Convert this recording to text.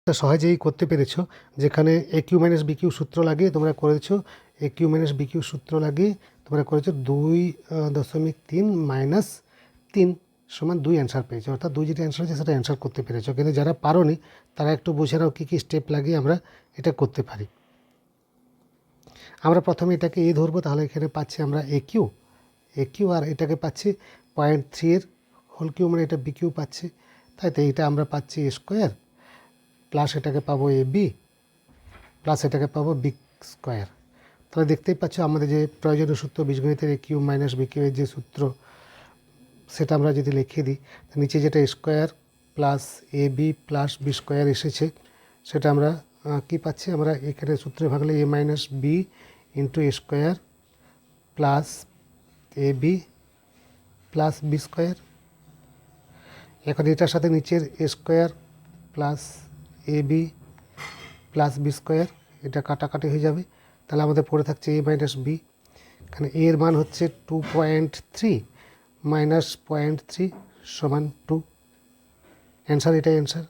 সহজেই করতে পেরেছো, যেখানে এ কিউ মাইনাস বি কিউ সূত্র লাগিয়ে তোমরা করেছো, এ কিউ মাইনাস বি কিউ সূত্র লাগিয়ে তোমরা করেছো 2.3 মাইনাস 3 সমান 2 অ্যান্সার পেয়েছো, অর্থাৎ 2 যেটা অ্যান্সার আছে সেটা অ্যান্সার করতে পেরেছো। কিন্তু যারা পারোনি তারা একটু বুঝে নাও কী কী স্টেপ লাগিয়ে আমরা এটা করতে পারি। আমরা প্রথমে এটাকে এ ধরবো, তাহলে এখানে পাচ্ছি আমরা এ কিউ আর এটাকে পাচ্ছি 0.3 এর হোল কিউ, মানে এটা বি কিউ পাচ্ছি, তাই তো এইটা আমরা পাচ্ছি এ স্কোয়ার প্লাস এটাকে পাবো এ বি প্লাস এটাকে পাবো বি স্কোয়ার। তাহলে দেখতেই পাচ্ছ আমাদের যে প্রয়োজনীয় সূত্র বীজগণিতের এ কিউ মাইনাস বি কিউ এর যে সূত্র, সেটা আমরা যদি লিখে দিই, নিচে যেটা square plus A B plus B square এসেছে, সেটা আমরা কি পাচ্ছি, আমরা এখানে সূত্রে ভাগলে A minus B into square plus A B plus B square. এখন এটার সাথে নিচের A square plus A B plus B square, এটা কাটাকাটি হয়ে যাবে, তাহলে আমাদের পড়ে থাকছে এ মাইনাস বি। এখানে এর মান হচ্ছে 2.3 মাইনাস 0.3 সমান 2, অ্যান্সার এটাই অ্যান্সার।